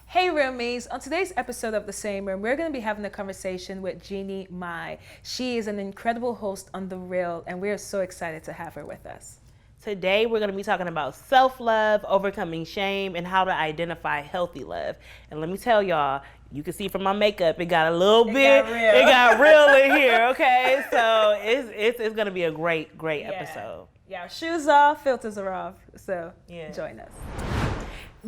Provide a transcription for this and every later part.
Hey Roomies, on today's episode of The Same Room, we're going to be having a conversation with Jeannie Mai. She is an incredible host on The Real, and we're so excited to have her with us. Today, we're going to be talking about self-love, overcoming shame, and how to identify healthy love. And let me tell y'all, you can see from my makeup, it got a little bit, it got real in here, okay? So it's going to be a great episode. Yeah, shoes off, filters are off, so join us.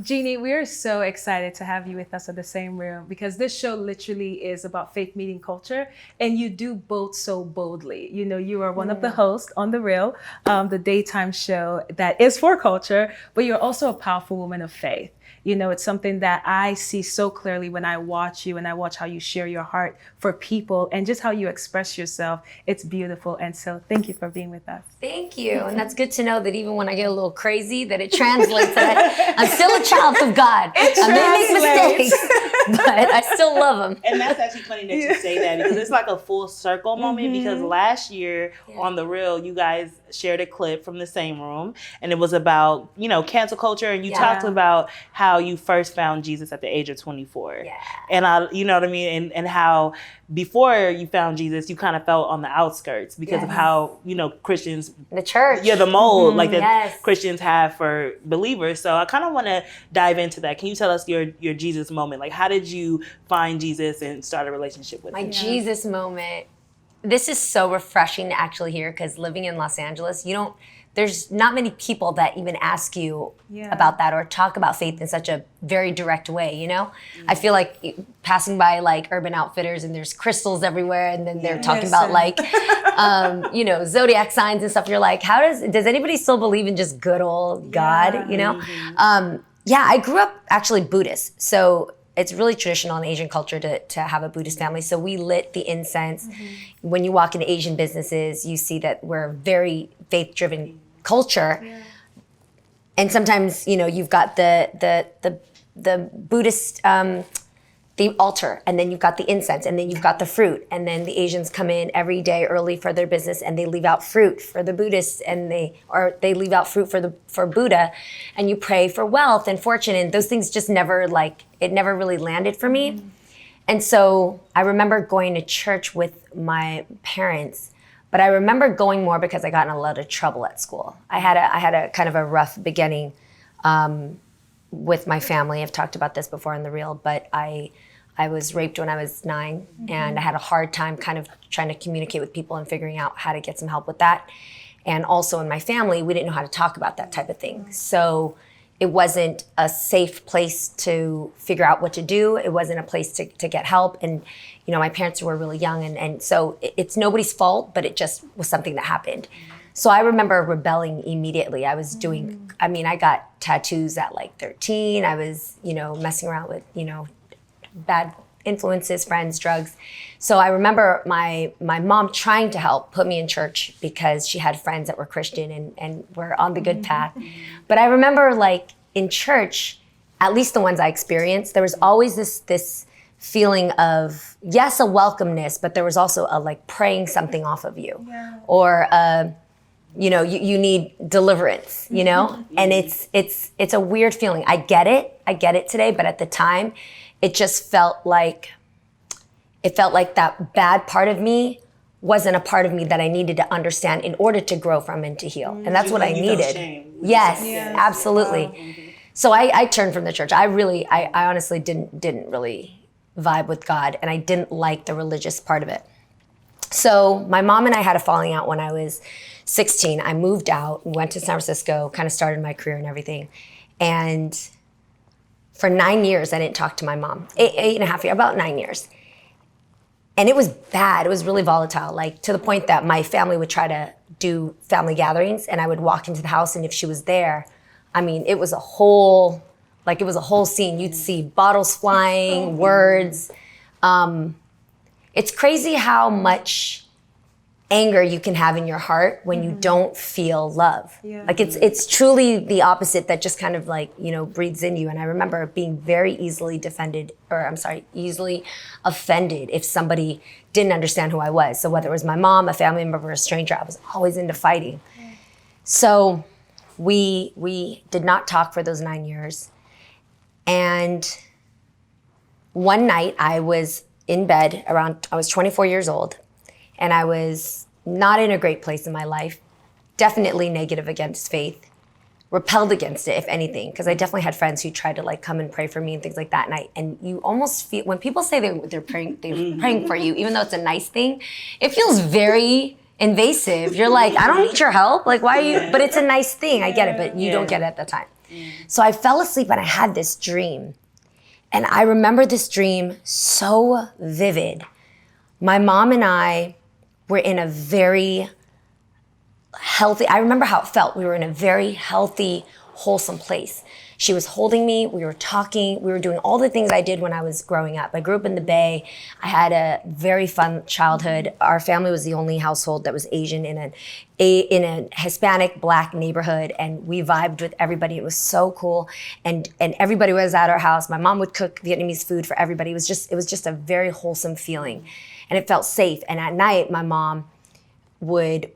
Jeannie, we're so excited to have you with us at The Same Room because this show literally is about faith meeting culture, and you do both so boldly. You know, you are one of the hosts on The Real, the daytime show that is for culture, but you're also a powerful woman of faith. You know, it's something that I see so clearly when I watch you and I watch how you share your heart for people and just how you express yourself. It's beautiful. And so thank you for being with us. Thank you. And that's good to know that even when I get a little crazy, that it translates. That I'm still a child of God. I may make mistakes, but I still love him. And that's actually funny that you say that because it's like a full circle moment because last year on The Real, you guys shared a clip from The Same Room and it was about, you know, cancel culture, and you talked about how you first found Jesus at the age of 24. Yeah. And you know what I mean? And how before you found Jesus, you kind of felt on the outskirts because of how, you know, Christians, the church. Yeah, the mold like that Christians have for believers. So I kind of want to dive into that. Can you tell us your Jesus moment? Like, how did you find Jesus and start a relationship with him? My Jesus moment. This is so refreshing to actually hear because living in Los Angeles, there's not many people that even ask you about that or talk about faith in such a very direct way, you know? I feel like passing by like Urban Outfitters and there's crystals everywhere and then they're talking about like, you know, zodiac signs and stuff. You're like, does anybody still believe in just good old God, you know? I grew up actually Buddhist. So it's really traditional in Asian culture to have a Buddhist family. So we lit the incense. When you walk into Asian businesses, you see that we're a very faith-driven culture. And sometimes, you know, you've got the Buddhist, the altar, and then you've got the incense, and then you've got the fruit. And then the Asians come in every day early for their business and they leave out fruit for the Buddhists and they leave out fruit for Buddha, and you pray for wealth and fortune, and those things just never really landed for me. And so I remember going to church with my parents, but I remember going more because I got in a lot of trouble at school. I had a kind of a rough beginning with my family. I've talked about this before in The Real, but I was raped when I was 9, and I had a hard time kind of trying to communicate with people and figuring out how to get some help with that. And also in my family, we didn't know how to talk about that type of thing. So it wasn't a safe place to figure out what to do. It wasn't a place to get help. And, you know, my parents were really young, and so it's nobody's fault, but it just was something that happened. So I remember rebelling immediately. I got tattoos at like 13. I was, you know, messing around with, you know, bad influences, friends, drugs. So I remember my mom trying to help put me in church because she had friends that were Christian and were on the good path. But I remember like in church, at least the ones I experienced, there was always this feeling of, yes, a welcomeness, but there was also a like praying something off of you or you know, you need deliverance, you know? And it's a weird feeling. I get it today, but at the time, it just felt like that bad part of me wasn't a part of me that I needed to understand in order to grow from and to heal. And that's what I needed. Yes, absolutely. So I turned from the church. I honestly didn't really vibe with God, and I didn't like the religious part of it. So my mom and I had a falling out when I was 16. I moved out, went to San Francisco, kind of started my career and everything. And for 9 years, I didn't talk to my mom. 8.5 years, about 9 years. And it was bad. It was really volatile, like to the point that my family would try to do family gatherings and I would walk into the house, and if she was there, I mean, it was a whole scene. You'd see bottles flying, words. It's crazy how much anger you can have in your heart when you don't feel love. Like it's truly the opposite that just kind of like, you know, breathes in you. And I remember being very easily easily offended if somebody didn't understand who I was. So whether it was my mom, a family member, or a stranger, I was always into fighting. So we did not talk for those 9 years. And one night I was in bed I was 24 years old, and I was not in a great place in my life, definitely negative against faith, repelled against it, if anything, because I definitely had friends who tried to like come and pray for me and things like that. And you almost feel, when people say they're praying for you, even though it's a nice thing, it feels very invasive. You're like, I don't need your help. Like, why are you? But it's a nice thing. I get it, but you don't get it at the time. So I fell asleep and I had this dream. And I remember this dream so vivid. My mom and I were in a very healthy, I remember how it felt. We were in a very healthy, wholesome place. She was holding me, we were talking, we were doing all the things I did when I was growing up. I grew up in the Bay. I had a very fun childhood. Our family was the only household that was Asian in a Hispanic Black neighborhood, and we vibed with everybody. It was so cool. And everybody was at our house. My mom would cook Vietnamese food for everybody. It was just a very wholesome feeling. And it felt safe. And at night, my mom would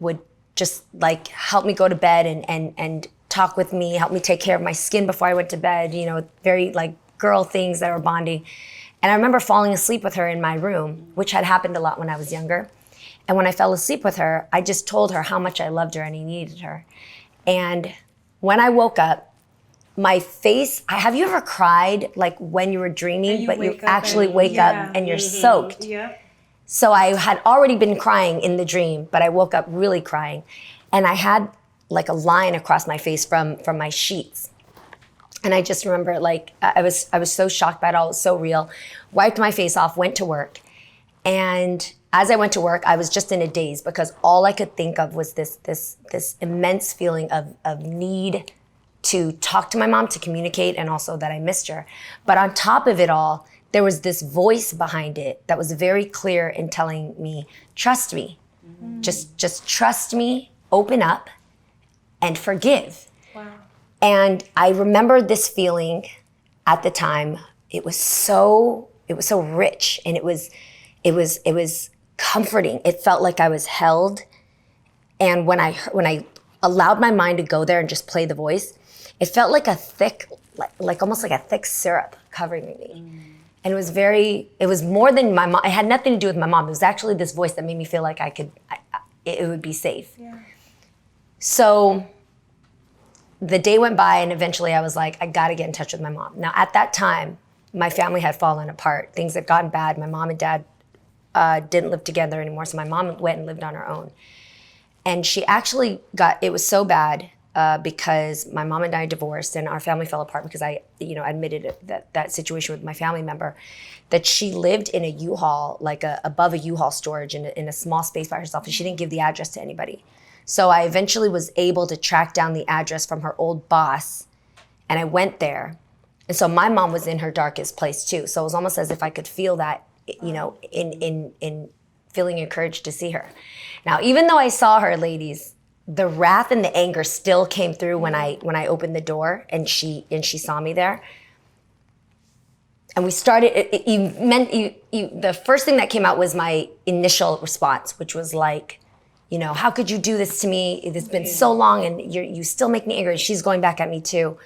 just like help me go to bed and talk with me, help me take care of my skin before I went to bed, you know, very like girl things that were bonding. And I remember falling asleep with her in my room, which had happened a lot when I was younger. And when I fell asleep with her, I just told her how much I loved her and I needed her. And when I woke up, my face, have you ever cried like when you were dreaming, but you actually wake up and you're soaked? Yeah. So I had already been crying in the dream, but I woke up really crying. And I had like a line across my face from my sheets. And I just remember like, I was so shocked by it all. It was so real. Wiped my face off, went to work. And as I went to work, I was just in a daze because all I could think of was this immense feeling of need to talk to my mom, to communicate, and also that I missed her. But on top of it all, there was this voice behind it that was very clear in telling me, trust me. Mm-hmm. Just trust me, open up, and forgive. Wow. And I remember this feeling at the time. It was so rich, and it was comforting. It felt like I was held. And when I allowed my mind to go there and just play the voice, it felt like a thick, like almost like a thick syrup covering me. And it was more than my mom. It had nothing to do with my mom. It was actually this voice that made me feel like it would be safe. Yeah. So the day went by, and eventually I was like, I gotta get in touch with my mom. Now at that time, my family had fallen apart. Things had gotten bad. My mom and dad didn't live together anymore, so my mom went and lived on her own. And she actually it was so bad because my mom and I divorced and our family fell apart because I admitted that situation with my family member, that she lived in a U-Haul, like above a U-Haul storage in a small space by herself, and she didn't give the address to anybody. So I eventually was able to track down the address from her old boss, and I went there. And so my mom was in her darkest place too. So it was almost as if I could feel that, in feeling encouraged to see her. Now, even though I saw her, ladies, the wrath and the anger still came through when I opened the door and she saw me there. And we started, the first thing that came out was my initial response, which was like, how could you do this to me? It's been so long and you still make me angry. She's going back at me too.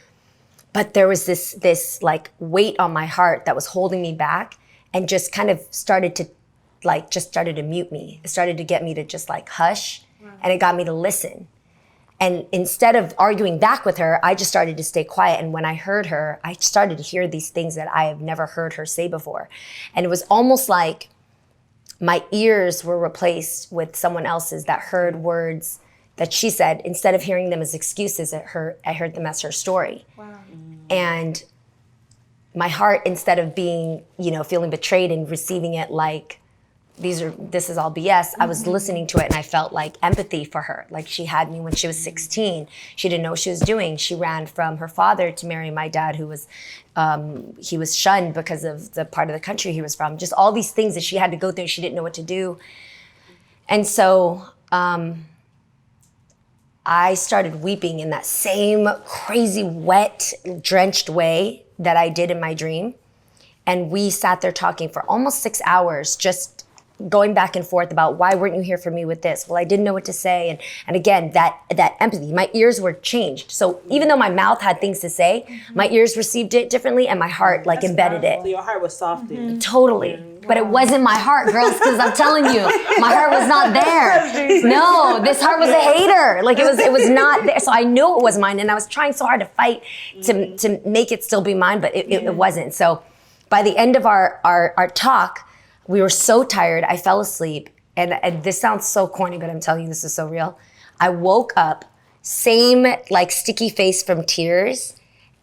But there was this like weight on my heart that was holding me back and just kind of started to mute me. It started to get me to just like hush. Wow. And it got me to listen. And instead of arguing back with her, I just started to stay quiet. And when I heard her, I started to hear these things that I have never heard her say before. And it was almost like my ears were replaced with someone else's that heard words that she said. Instead of hearing them as excuses, I heard them as her story. Wow. And my heart, instead of being, feeling betrayed and receiving it like, this is all BS, I was listening to it and I felt like empathy for her. Like she had me when she was 16. She didn't know what she was doing. She ran from her father to marry my dad, who was, he was shunned because of the part of the country he was from. Just all these things that she had to go through. She didn't know what to do. And so I started weeping in that same crazy, wet, drenched way that I did in my dream. And we sat there talking for almost 6 hours, just going back and forth about why weren't you here for me with this? Well, I didn't know what to say. And again, that empathy, my ears were changed. So even though my mouth had things to say, my ears received it differently and my heart like embedded it. So your heart was softened. Totally. But it wasn't my heart, girls, because I'm telling you, my heart was not there. No, this heart was a hater. Like it was not there. So I knew it was mine, and I was trying so hard to fight to make it still be mine, but it wasn't. So by the end of our talk, we were so tired, I fell asleep. And this sounds so corny, but I'm telling you, this is so real. I woke up, same like sticky face from tears,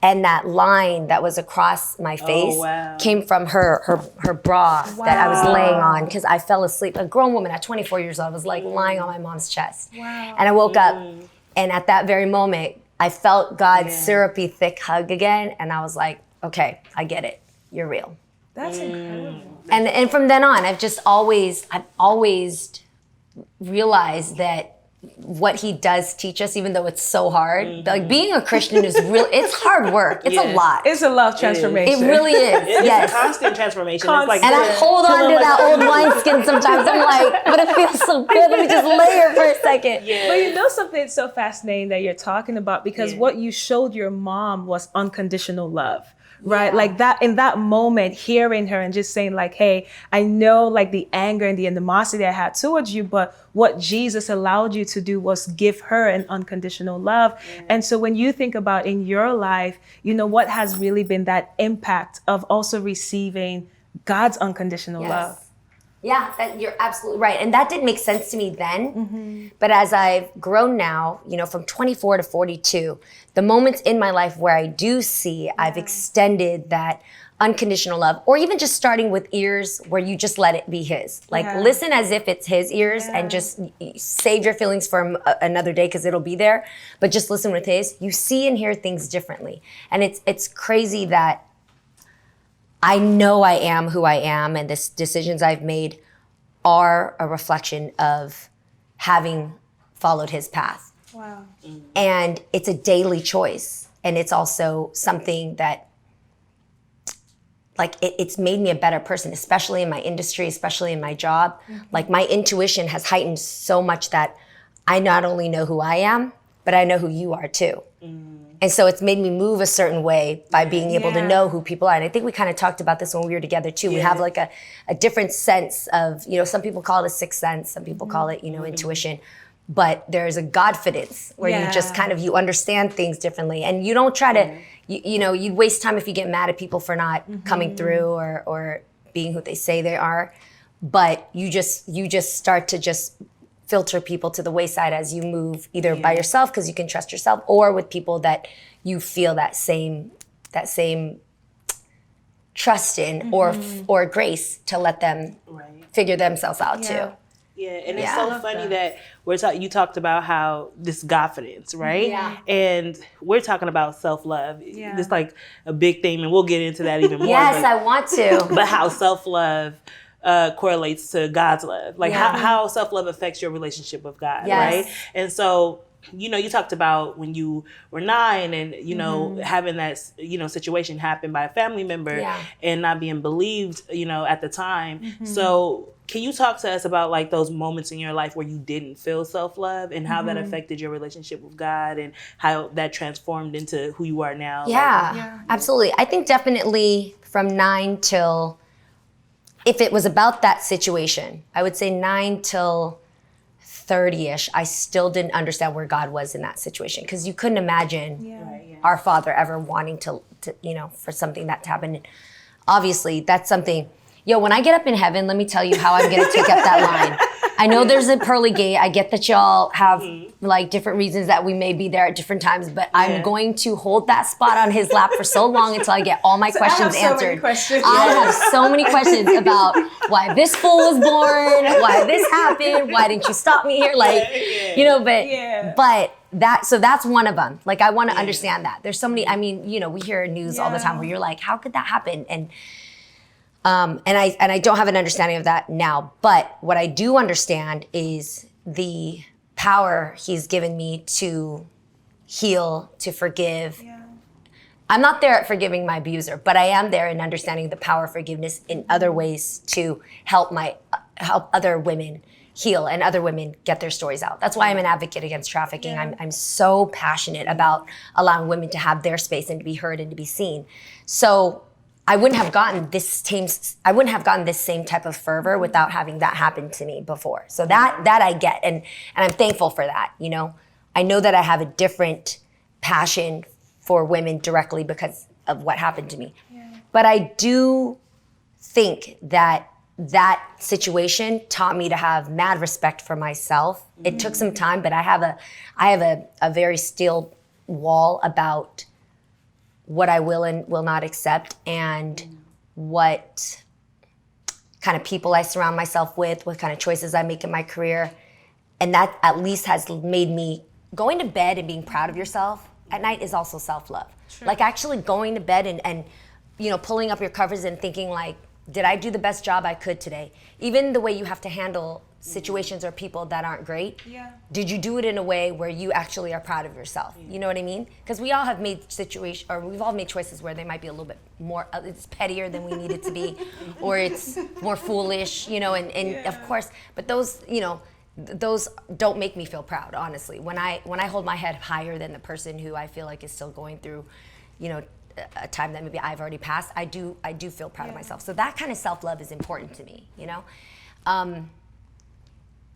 and that line that was across my face came from her bra that I was laying on because I fell asleep. A grown woman at 24 years old, I was like lying on my mom's chest. Wow. And I woke up, and at that very moment, I felt God's syrupy, thick hug again, and I was like, okay, I get it. You're real. That's incredible. And from then on, I've always realized that what he does teach us, even though it's so hard, like being a Christian is real. It's hard work. It's a lot. It's a love transformation. It really is. It's a constant transformation. It's like, and I hold on to that old wineskin sometimes. I'm like, but it feels so good. Let me just lay here for a second. Yeah. But you know something that's so fascinating that you're talking about, because what you showed your mom was unconditional love. Right? Like that, in that moment, hearing her and just saying like, hey, I know like the anger and the animosity I had towards you, but what Jesus allowed you to do was give her an unconditional love. And so when you think about in your life, you know, what has really been that impact of also receiving God's unconditional love? Yeah, you're absolutely right. And that didn't make sense to me then. But as I've grown now, you know, from 24 to 42, the moments in my life where I do see I've extended that unconditional love, or even just starting with ears where you just let it be his. Like listen as if it's his ears and just save your feelings for another day because it'll be there. But just listen with his. You see and hear things differently. And it's crazy that I know I am who I am, and the decisions I've made are a reflection of having followed his path. Wow. And it's a daily choice. And it's also something that, like, it's made me a better person, especially in my industry, especially in my job. Like, my intuition has heightened so much that I not only know who I am, but I know who you are too. And so it's made me move a certain way by being able to know who people are. And I think we kind of talked about this when we were together too. We have like a different sense of, you know, some people call it a sixth sense, some people call it, you know, intuition. But there's a Godfidence where you just kind of, you understand things differently. And you don't try to, you know, you'd waste time if you get mad at people for not coming through or being who they say they are. But you just start to just filter people to the wayside as you move, either by yourself because you can trust yourself, or with people that you feel that same trust in or grace to let them figure themselves out too. Yeah, and it's so funny that you talked about how this confidence, right? Yeah. And we're talking about self-love. Yeah. It's like a big theme, and we'll get into that even more. Yes, I want to. But how self-love correlates to God's love. Like how self-love affects your relationship with God, right? And so, you know, you talked about when you were 9 and, you know, having that, you know, situation happen by a family member and not being believed, you know, at the time. So can you talk to us about like those moments in your life where you didn't feel self-love and how that affected your relationship with God and how that transformed into who you are now? Yeah, absolutely. I think definitely from 9 till, if it was about that situation, I would say 9 till 30-ish, I still didn't understand where God was in that situation, because you couldn't imagine our Father ever wanting to, you know, for something that to happen. And obviously, that's something, when I get up in heaven, let me tell you how I'm going to take up that line. I know there's a pearly gate. I get that y'all have like different reasons that we may be there at different times, but I'm going to hold that spot on his lap for so long until I get all my questions answered. I have so many questions about why this fool was born, why this happened, why didn't you stop me here? Like, you know, but that's one of them. Like, I want to understand that. There's so many, I mean, you know, we hear news all the time where you're like, how could that happen? And I don't have an understanding of that now, but what I do understand is the power he's given me to heal, to forgive. I'm not there at forgiving my abuser, but I am there in understanding the power of forgiveness in other ways to help my help other women heal and other women get their stories out. That's why I'm an advocate against trafficking. Yeah. I'm so passionate about allowing women to have their space and to be heard and to be seen. So I wouldn't have gotten this same type of fervor without having that happen to me before. So that I get, and I'm thankful for that. You know, I know that I have a different passion for women directly because of what happened to me. Yeah. But I do think that situation taught me to have mad respect for myself. It took some time, but I have a very steel wall about what I will and will not accept, and what kind of people I surround myself with, what kind of choices I make in my career. And that at least has made me, going to bed and being proud of yourself at night is also self-love. True. Like actually going to bed and you know, pulling up your covers and thinking like, did I do the best job I could today? Even the way you have to handle situations or people that aren't great. Yeah. Did you do it in a way where you actually are proud of yourself? You know what I mean? Because we all have made we've all made choices where they might be a little bit more, it's pettier than we need it to be, or it's more foolish, you know, and of course, but those, you know, those don't make me feel proud, honestly. When I hold my head higher than the person who I feel like is still going through, you know, a time that maybe I've already passed, I do feel proud of myself. So that kind of self-love is important to me, you know?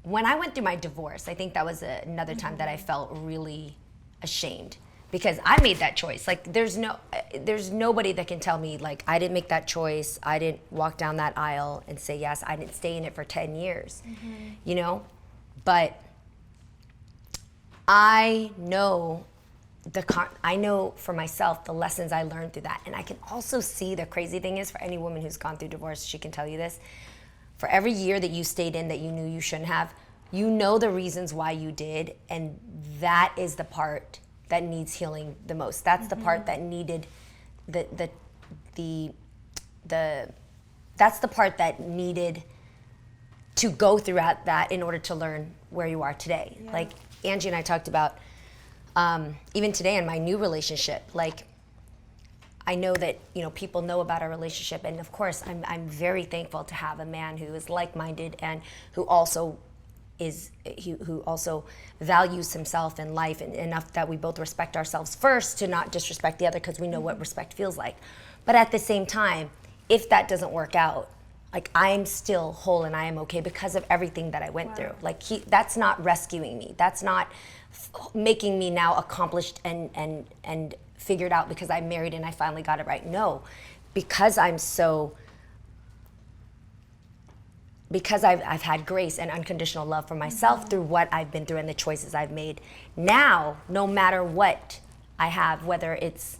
When I went through my divorce, I think that was another time that I felt really ashamed, because I made that choice. Like there's nobody that can tell me like I didn't make that choice. I didn't walk down that aisle and say yes. I didn't stay in it for 10 years, you know? But I know for myself the lessons I learned through that. And I can also see, the crazy thing is, for any woman who's gone through divorce, she can tell you this. For every year that you stayed in that you knew you shouldn't have, you know the reasons why you did, and that is the part that needs healing the most. That's the part that needed that's the part that needed to go throughout that in order to learn where you are today. Yeah. Like Angie and I talked about, even today in my new relationship, like I know that, you know, people know about our relationship, and of course I'm very thankful to have a man who is like-minded and who also values himself and life, and enough that we both respect ourselves first to not disrespect the other, because we know what respect feels like. But at the same time, if that doesn't work out, like I'm still whole and I am okay because of everything that I went through. Like that's not rescuing me. That's not making me now accomplished and figured out because I'm married and I finally got it right. No, because I've had grace and unconditional love for myself through what I've been through and the choices I've made. Now, no matter what I have, whether it's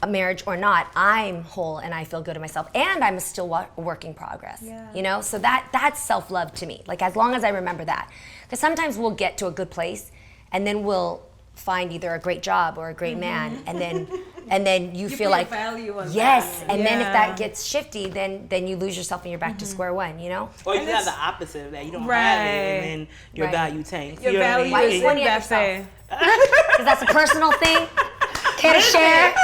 a marriage or not, I'm whole and I feel good in myself, and I'm still a work in progress. Yeah. You know, so that's self-love to me. Like as long as I remember that, because sometimes we'll get to a good place and then we'll find either a great job or a great man, and then you feel like value on yes, that. And then if that gets shifty, then you lose yourself and you're back to square one, you know? Or you can have the opposite of that. You don't have it, and then your value tanks. Your value is in that thing. Because that's a personal thing. Care to share?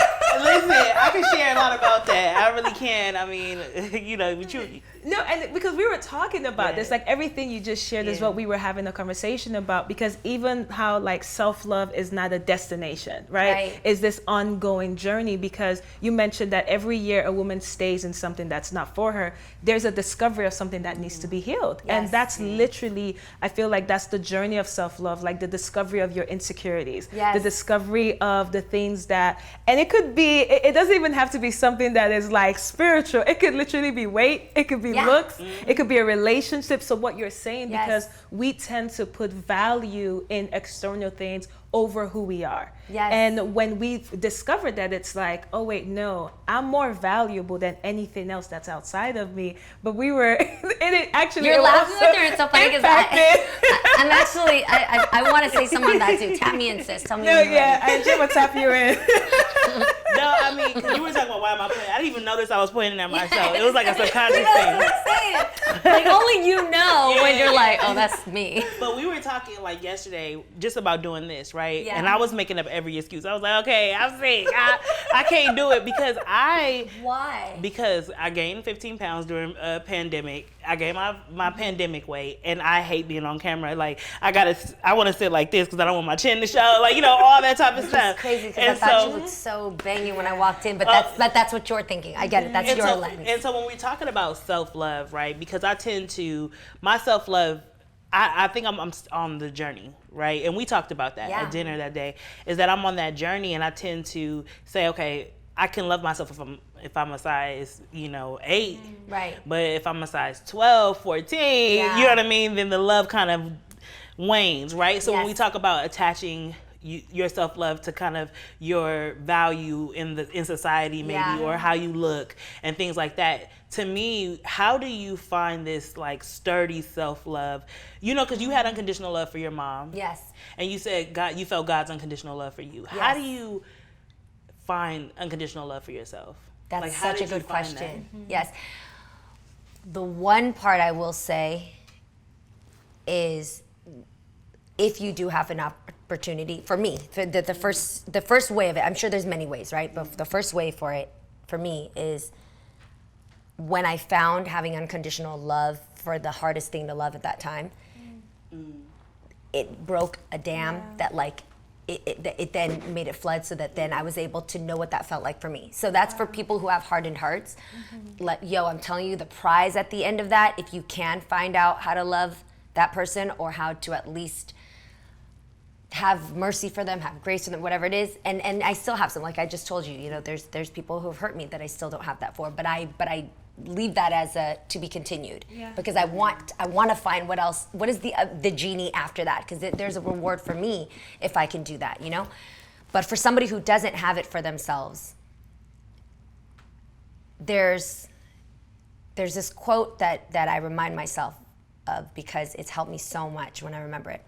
Listen, I can share a lot about that. I really can. I mean, you know, but you. No, and because we were talking about this, like everything you just shared is what we were having a conversation about, because even how like self-love is not a destination, right? It's this ongoing journey, because you mentioned that every year a woman stays in something that's not for her. There's a discovery of something that needs to be healed. And that's literally, I feel like that's the journey of self-love, like the discovery of your insecurities, the discovery of the things that, and it could be, it doesn't even have to be something that is like spiritual. It could literally be weight. It could be looks. It could be a relationship. So what you're saying, because we tend to put value in external things over who we are. And when we've discovered that, it's like, oh wait, no, I'm more valuable than anything else that's outside of me. But we were, it actually, you're laughing with her. It's so funny because I'm actually, I want to say something on that too. Tap me in, sis. Tell me. No, I Jim will tap you in. No, I mean, you were talking about why am I pointing. I didn't even notice I was pointing at myself. It was like a subconscious thing. Like only you know when you're like, oh, that's me. But we were talking like yesterday just about doing this, right? And I was making up every excuse. I was like, okay, I'm sick. I can't do it because Why? Because I gained 15 pounds during a pandemic. I gained my pandemic weight, and I hate being on camera. Like, I want to sit like this because I don't want my chin to show. Like, all that type of stuff. It's crazy because I thought you looked so banging when I walked in, but that's what you're thinking. I get it. That's your lens. And so when we're talking about self-love, right? Because I tend to, my self-love, I think I'm on the journey, right? And we talked about that at dinner that day, is that I'm on that journey, and I tend to say, okay, I can love myself if I'm a size, 8. Right. But if I'm a size 12, 14, you know what I mean? Then the love kind of wanes, right? So when we talk about attaching your self-love to kind of your value in society maybe, or how you look and things like that, to me, how do you find this like sturdy self-love? Because you had unconditional love for your mom. Yes. And you said you felt God's unconditional love for you. Yes. How do you find unconditional love for yourself? That's such a good question. Mm-hmm. Yes. The one part I will say is, if you do have an opportunity, for me, the first way of it, I'm sure there's many ways, right? But the first way for it, for me, is when I found having unconditional love for the hardest thing to love at that time, it broke a dam that like, it then made it flood, so that then I was able to know what that felt like for me. So that's for people who have hardened hearts. I'm telling you, the prize at the end of that, if you can find out how to love that person, or how to at least have mercy for them, have grace for them, whatever it is. And I still have some, like I just told you, there's people who have hurt me that I still don't have that for, but I leave that as to be continued, because I want to find what is the Jeannie after that, because there's a reward for me if I can do that, But for somebody who doesn't have it for themselves, there's this quote that I remind myself of, because it's helped me so much when I remember it.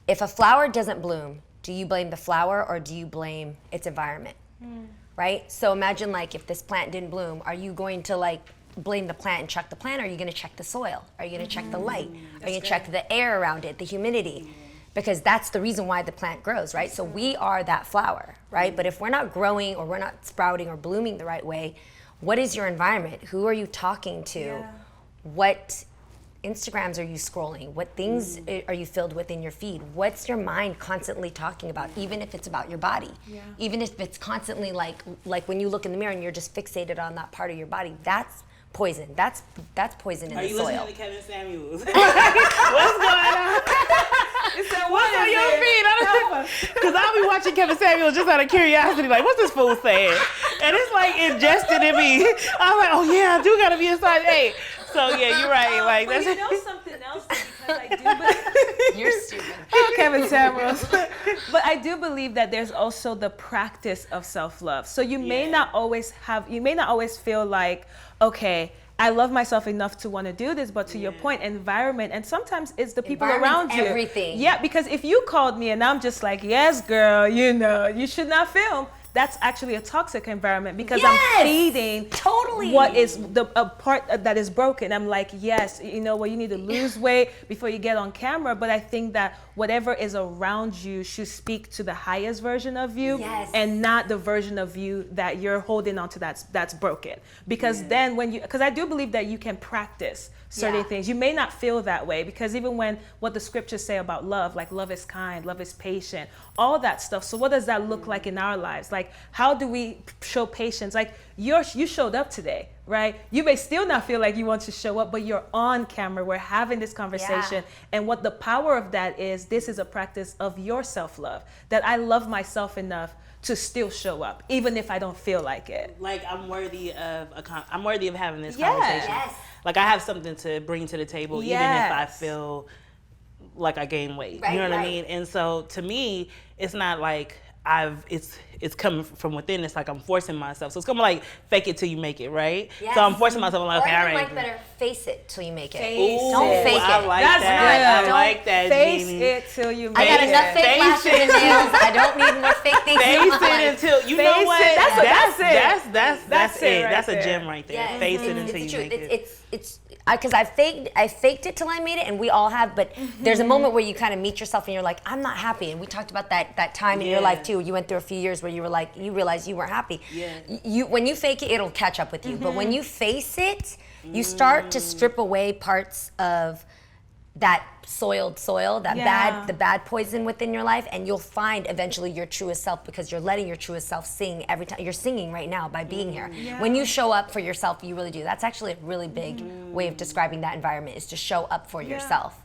If a flower doesn't bloom, do you blame the flower, or do you blame its environment? Right? So imagine, like, if this plant didn't bloom, are you going to like blame the plant and check the plant, or are you going to check the soil? Are you going to check the light? Are you going to check the air around it, the humidity? Because that's the reason why the plant grows, right? So we are that flower, right? But if we're not growing, or we're not sprouting or blooming the right way, what is your environment? Who are you talking to? What Instagrams are you scrolling? What things are you filled with in your feed? What's your mind constantly talking about, even if it's about your body? Even if it's constantly like when you look in the mirror and you're just fixated on that part of your body, that's poison. That's poison in the soil. Are you listening to Kevin Samuels? What's going on? What's on your feed? Because I'll be watching Kevin Samuels just out of curiosity, like, what's this fool saying? And it's like ingested in me. I'm like, oh yeah, I do gotta be a size 8. So yeah, you're right. Like, that's something else, because I do believe you're stupid. Oh, Kevin Samuels. But I do believe that there's also the practice of self-love. So you may not always feel like, okay, I love myself enough to want to do this, but to your point, environment, and sometimes it's the people around you. Everything. Yeah, because if you called me and I'm just like, yes, girl, you should not film. That's actually a toxic environment, because I'm feeding what is a part that is broken. I'm like, yes, you need to lose weight before you get on camera. But I think that whatever is around you should speak to the highest version of you, and not the version of you that you're holding on to that's broken. Because then because I do believe that you can practice certain things. You may not feel that way, because even when what the scriptures say about love, like love is kind, love is patient, all that stuff. So what does that look like in our lives? Like, how do we show patience? Like, you showed up today, right? You may still not feel like you want to show up, but you're on camera. We're having this conversation. And what the power of that is, this is a practice of your self-love, that I love myself enough to still show up, even if I don't feel like it. Like, I'm worthy of having this conversation. Like, I have something to bring to the table, even if I feel like I gain weight. You know what I mean? And so to me, it's not like it's coming from within. It's like I'm forcing myself. So it's kind of like fake it till you make it, right? Yes. So I'm forcing myself. I'm like, okay, all right. Like, better face it till you make it. Don't fake it. I like that. I like that, Face Jeannie. it till you make it. I got enough fake lashes and nails. I don't need more fake things. Face it until you know what? That's it. That's it. That's That's a gem right there. Yes. Face it until you make it. It's because I faked it till I made it, and we all have. But there's a moment where you kind of meet yourself, and you're like, I'm not happy. And we talked about that time in your life too. You went through a few years where you were like, you realized you weren't happy. Yeah. When you fake it, it'll catch up with you. But when you face it, you start to strip away parts of that soiled soil, the bad poison within your life, and you'll find eventually your truest self, because you're letting your truest self sing every time. You're singing right now by being here. Yeah. When you show up for yourself, you really do. That's actually a really big way of describing that environment, is to show up for yourself.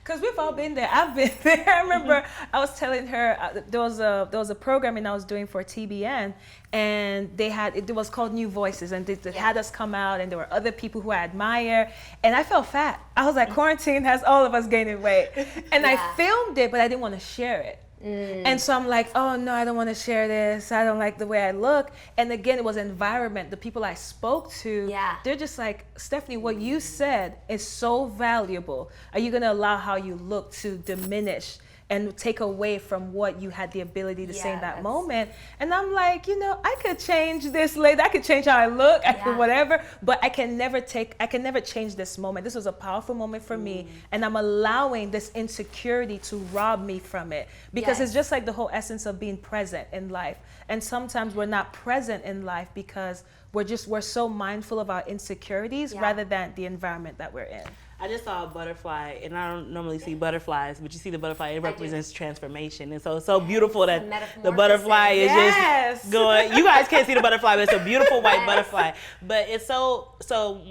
Because we've all been there. I've been there. I remember I was telling her there was a programming I was doing for TBN, and it was called New Voices, and they had us come out, and there were other people who I admire, and I felt fat. I was like, quarantine has all of us gaining weight, and I filmed it, but I didn't want to share it. And so I'm like, oh no, I don't want to share this. I don't like the way I look. And again, it was environment. The people I spoke to, they're just like, Stephanie, what you said is so valuable. Are you going to allow how you look to diminish and take away from what you had the ability to say in that moment? And I'm like, I could change this later. I could change how I look, I could whatever, but I can never change this moment. This was a powerful moment for me, and I'm allowing this insecurity to rob me from it, because it's just like the whole essence of being present in life. And sometimes we're not present in life because we're so mindful of our insecurities rather than the environment that we're in. I just saw a butterfly, and I don't normally see butterflies, but you see the butterfly, it represents transformation. And so it's so beautiful that the butterfly is just going, you guys can't see the butterfly, but it's a beautiful white butterfly. But it's so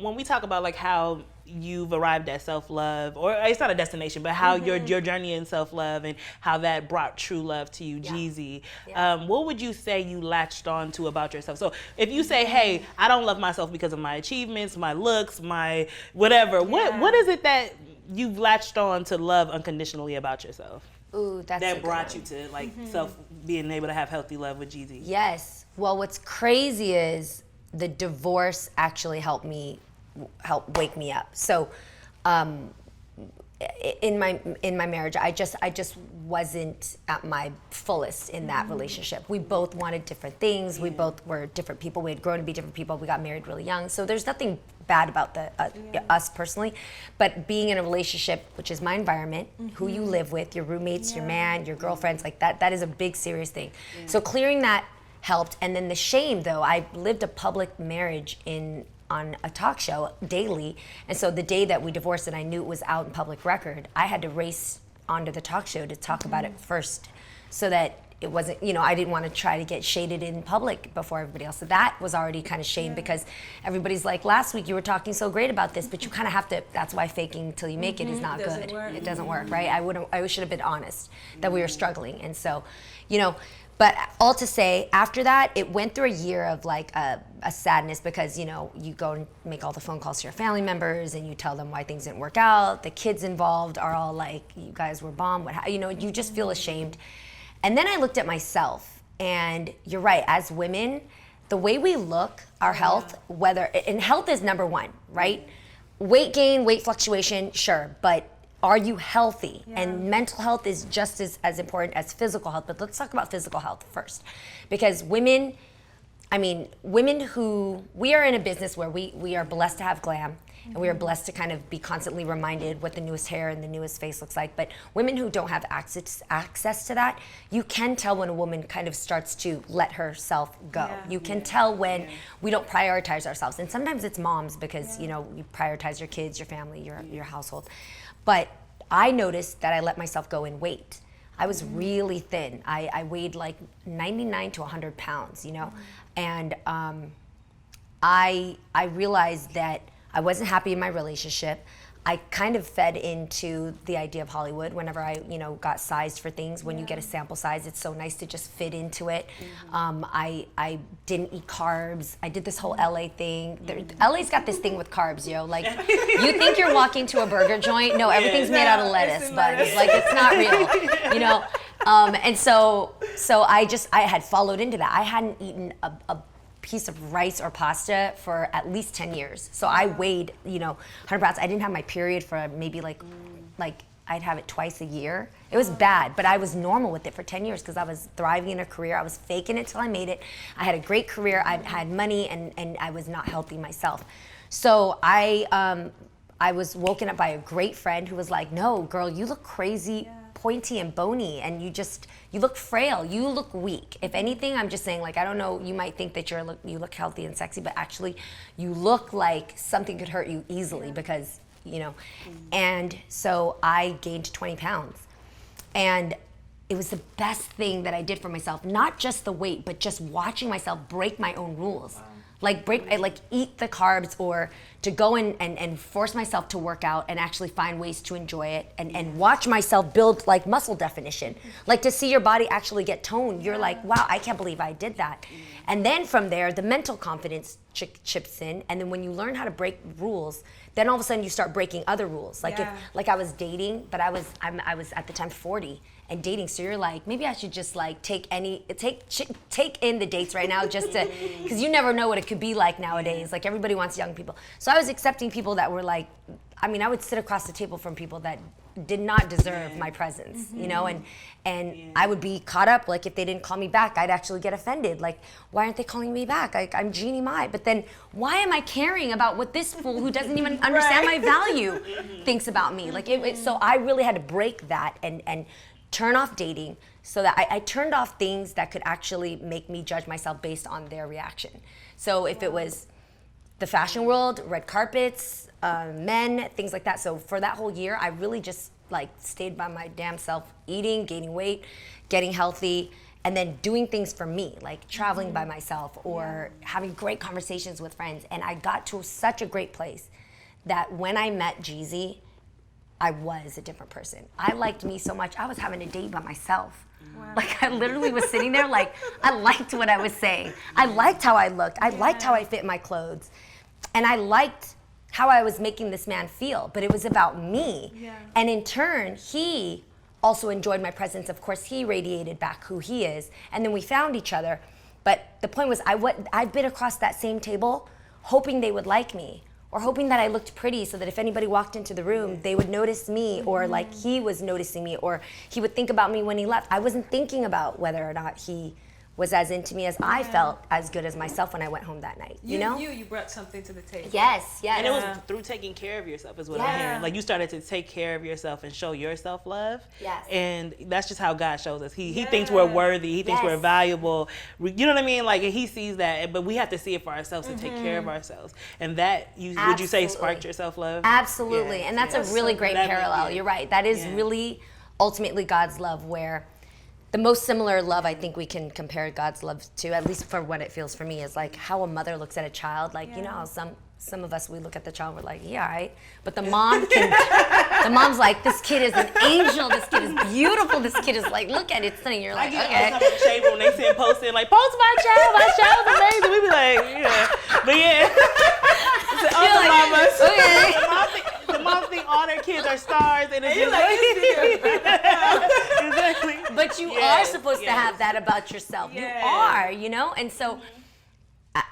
when we talk about like how you've arrived at self-love, or it's not a destination, but how your journey in self-love and how that brought true love to you, Jeezy. What would you say you latched on to about yourself? So if you say, hey, I don't love myself because of my achievements, my looks, my whatever, what is it that you've latched on to love unconditionally about yourself? Ooh, that's that brought you to like being able to have healthy love with Jeezy? Yes. Well, what's crazy is the divorce actually helped wake me up. So in my marriage, I just wasn't at my fullest in that relationship. We both wanted different things. We both were different people. We had grown to be different people. We got married really young. So there's nothing bad about us personally, but being in a relationship, which is my environment, who you live with, your roommates, your man, your girlfriends, like that is a big serious thing. So clearing that helped. And then the shame, though, I lived a public marriage on a talk show daily, and so the day that we divorced and I knew it was out in public record, I had to race onto the talk show to talk about it first, so that it wasn't, I didn't want to try to get shaded in public before everybody else. So that was already kind of shame, because everybody's like, last week you were talking so great about this, but you kind of have to, that's why faking till you make it is not good. It doesn't work, right? I should have been honest that we were struggling. And so, but all to say, after that, it went through a year of like a sadness, because, you go and make all the phone calls to your family members and you tell them why things didn't work out. The kids involved are all like, you guys were bombed. You just feel ashamed. And then I looked at myself, and you're right, as women, the way we look, our health, and health is number one, right? Weight gain, weight fluctuation, sure, but are you healthy? And mental health is just as important as physical health. But let's talk about physical health first. Because women who, we are in a business where we are blessed to have glam, and we are blessed to kind of be constantly reminded what the newest hair and the newest face looks like. But women who don't have access to that, you can tell when a woman kind of starts to let herself go. You can tell when we don't prioritize ourselves. And sometimes it's moms, because, you prioritize your kids, your family, your household. But I noticed that I let myself go in weight. I was really thin. I weighed like 99 to 100 pounds, And I realized that I wasn't happy in my relationship. I kind of fed into the idea of Hollywood whenever I, got sized for things. When you get a sample size, it's so nice to just fit into it. I didn't eat carbs. I did this whole LA thing. LA's got this thing with carbs, Like, you think you're walking to a burger joint? No, everything's made out of lettuce, but it's like, it's not real, And so I had followed into that. I hadn't eaten a piece of rice or pasta for at least 10 years. So I weighed, 100 pounds. I didn't have my period for maybe like I'd have it twice a year. It was bad, but I was normal with it for 10 years because I was thriving in a career. I was faking it till I made it. I had a great career. I had money, and I was not healthy myself. So I I was woken up by a great friend who was like, no, girl, you look crazy, pointy and bony, and you look frail, you look weak. If anything, I'm just saying, like, I don't know, you might think that you look healthy and sexy, but actually you look like something could hurt you easily because, you know. And so I gained 20 pounds. And it was the best thing that I did for myself, not just the weight, but just watching myself break my own rules. Wow. Like eat the carbs, or to go and force myself to work out and actually find ways to enjoy it, and watch myself build like muscle definition. Like to see your body actually get toned, you're like, wow, I can't believe I did that. And then from there, the mental confidence chips in, and then when you learn how to break rules, then all of a sudden you start breaking other rules. Like if I was dating, but I was at the time 40 and dating, so you're like, maybe I should just like take in the dates right now, just to, because you never know what it could be like nowadays. Like everybody wants young people, so I was accepting people that were like, I mean, I would sit across the table from people that did not deserve my presence, you know, and I would be caught up, like if they didn't call me back, I'd actually get offended. Like, why aren't they calling me back? I'm Jeannie Mai, but then why am I caring about what this fool who doesn't even understand my value thinks about me? Like, so I really had to break that and turn off dating, so that I turned off things that could actually make me judge myself based on their reaction. So if it was the fashion world, red carpets, men, things like that. So for that whole year, I really just like stayed by my damn self, eating, gaining weight, getting healthy, and then doing things for me, like traveling by myself or having great conversations with friends. And I got to such a great place that when I met Jeezy, I was a different person. I liked me so much. I was having a date by myself. Wow. Like I literally was sitting there like, I liked what I was saying. I liked how I looked. I liked how I fit my clothes. And I liked how I was making this man feel, but it was about me. Yeah. And in turn, he also enjoyed my presence. Of course, he radiated back who he is. And then we found each other. But the point was, I've been across that same table hoping they would like me, or hoping that I looked pretty so that if anybody walked into the room, they would notice me, or like he was noticing me, or he would think about me when he left. I wasn't thinking about whether or not he was as into me as I felt as good as myself when I went home that night. You know? You brought something to the table. Yes, yes. And it was through taking care of yourself is what I'm hearing. Like you started to take care of yourself and show your self-love. Yes. And that's just how God shows us. He thinks we're worthy. He thinks we're valuable. You know what I mean? Like he sees that, but we have to see it for ourselves and take care of ourselves. And that, would you say, sparked your self-love? Absolutely. And that's a really great parallel. You're right. That is really ultimately God's love, where the most similar love I think we can compare God's love to, at least for what it feels for me, is like how a mother looks at a child. Like, you know, some of us, we look at the child, we're like, yeah, all right. But the mom's like, this kid is an angel, this kid is beautiful, this kid is like, look at it, stunning. You're like, okay. I get the chamber when they send posting like, post my child's amazing. We be like, but other mamas, the moms think all their kids are stars, and it's just like, exactly. But you are supposed to have that about yourself. You are, you know? And so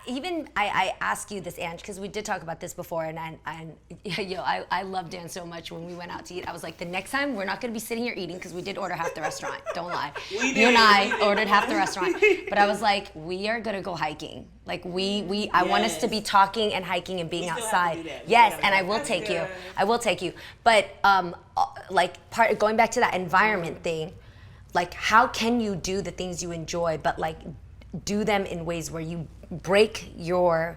even I ask you this, Ange, because we did talk about this before, and I love Dan so much. When we went out to eat, I was like, the next time we're not going to be sitting here eating, because we did order half the restaurant. Don't lie. You and I ordered half the restaurant, but I was like, we are going to go hiking. Like I want us to be talking and hiking and being outside. Yes, and I will take you. I will take you. But going back to that environment thing, like how can you do the things you enjoy, but like do them in ways where you break your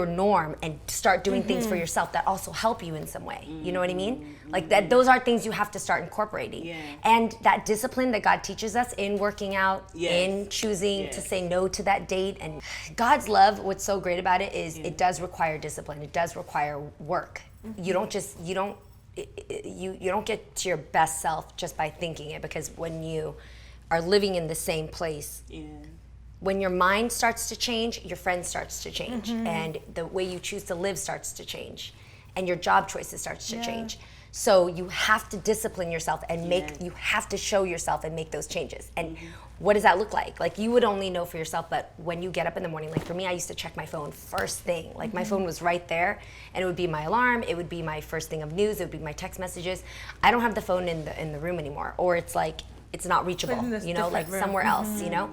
norm and start doing things for yourself that also help you in some way. You know what I mean? Like that, those are things you have to start incorporating. And that discipline that God teaches us in working out, in choosing to say no to that date. And God's love, what's so great about it is it does require discipline. It does require work. You don't get to your best self just by thinking it, because when you are living in the same place, when your mind starts to change, your friend starts to change, and the way you choose to live starts to change, and your job choices starts to change. So you have to discipline yourself and you have to show yourself and make those changes. And what does that look like? Like you would only know for yourself, but when you get up in the morning, like for me, I used to check my phone first thing. Like my phone was right there, and it would be my alarm, it would be my first thing of news, it would be my text messages. I don't have the phone in the room anymore, or it's like, it's not reachable, you know, like somewhere else, you know?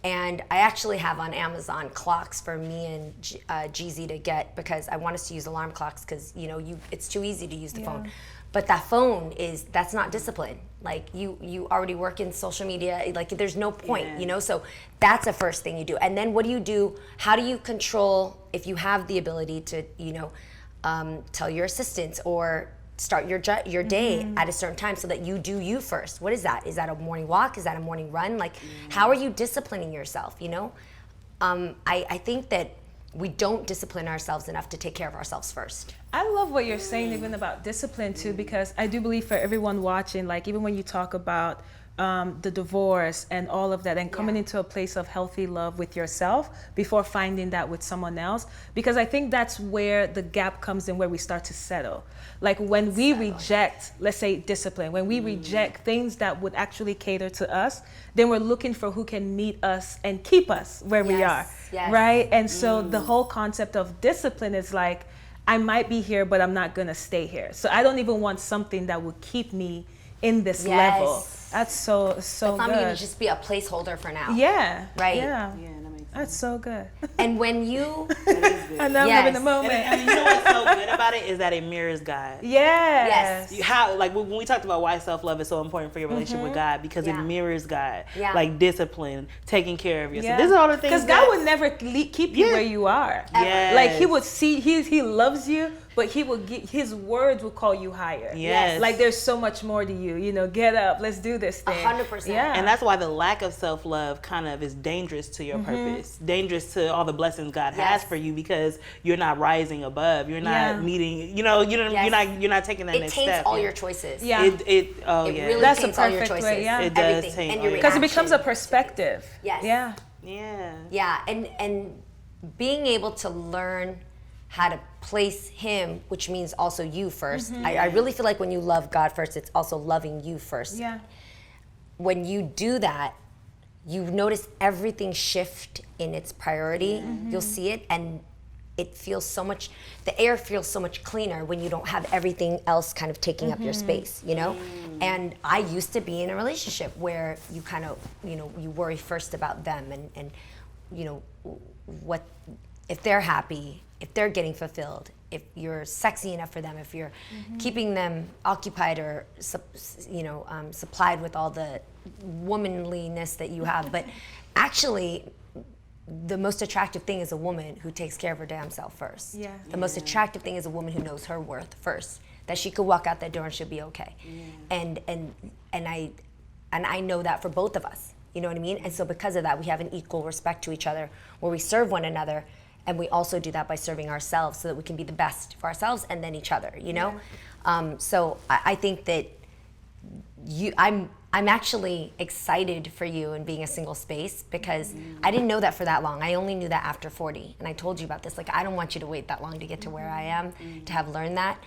And I actually have on Amazon clocks for me and GZ to get, because I want us to use alarm clocks, because it's too easy to use the phone. But that phone that's not discipline. Like you already work in social media, like there's no point, so that's the first thing you do. And then what do you do? How do you control, if you have the ability to, tell your assistants or start your day at a certain time so that you do you first? What is that? Is that a morning walk? Is that a morning run? Like, how are you disciplining yourself, I think that we don't discipline ourselves enough to take care of ourselves first. I love what you're saying even about discipline too, because I do believe for everyone watching, like even when you talk about the divorce and all of that, and coming into a place of healthy love with yourself before finding that with someone else, because I think that's where the gap comes in, where we start to settle. Like when we reject, let's say, discipline, when we reject things that would actually cater to us, then we're looking for who can meet us and keep us where we are, right? And so the whole concept of discipline is like, I might be here, but I'm not gonna stay here. So I don't even want something that would keep me in this level. That's so That's not good. going to just be a placeholder for now. Yeah. Right? Yeah. that makes sense. That's so good. And when you... And I'm having a moment. And you know what's so good about it is that it mirrors God. Yes. When we talked about why self-love is so important for your relationship with God, because it mirrors God. Yeah. Like discipline, taking care of yourself. Yeah. This is all the things because God would never keep you where you are. Yes. Like he would see, he loves you, but he will his words will call you higher. Yes. Like there's so much more to you. Get up, let's do this thing. 100%. Yeah. And that's why the lack of self-love kind of is dangerous to your purpose, dangerous to all the blessings God has for you, because you're not rising above. You're not meeting. You're not taking that next step. It taints all your choices. Yeah. It really That's taints a all your perfect choices. way, yeah. It does Everything. taint And all your your Because it reaction. becomes a perspective. Yes. Yeah. Yeah, and being able to learn how to place him, which means also you first. I really feel like when you love God first, it's also loving you first. Yeah. When you do that, you notice everything shift in its priority. You'll see it, and it feels so much, the air feels so much cleaner when you don't have everything else kind of taking up your space, And I used to be in a relationship where you kind of, you worry first about them and what, if they're happy, if they're getting fulfilled, if you're sexy enough for them, if you're keeping them occupied or supplied with all the womanliness that you have. But actually, the most attractive thing is a woman who takes care of her damn self first. Yeah. The most attractive thing is a woman who knows her worth first, that she could walk out that door and she'll be okay. And I know that for both of us. You know what I mean? And so because of that, we have an equal respect to each other, where we serve one another, and we also do that by serving ourselves so that we can be the best for ourselves and then each other, So I think that I'm actually excited for you in being a single space, because I didn't know that for that long. I only knew that after 40. And I told you about this. Like, I don't want you to wait that long to get to where I am, to have learned that.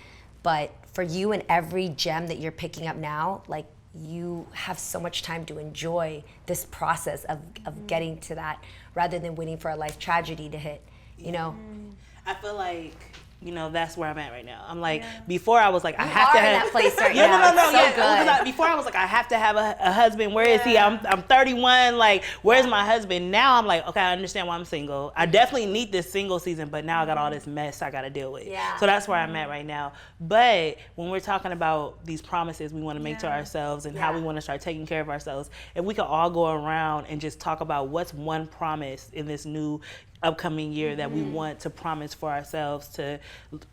But for you and every gem that you're picking up now, like, you have so much time to enjoy this process of getting to that, rather than waiting for a life tragedy to hit, I feel like, that's where I'm at right now. I'm like, before I was like, I have are to in have that place right no, now. no, It's so good. Before I was like, I have to have a husband. Where is he? I'm 31. Like, where's my husband? Now I'm like, okay, I understand why I'm single. I definitely need this single season, but now I got all this mess I got to deal with. Yeah. So that's where I'm at right now. But when we're talking about these promises we want to make to ourselves and how we want to start taking care of ourselves, if we could all go around and just talk about what's one promise in this new upcoming year that we want to promise for ourselves, to,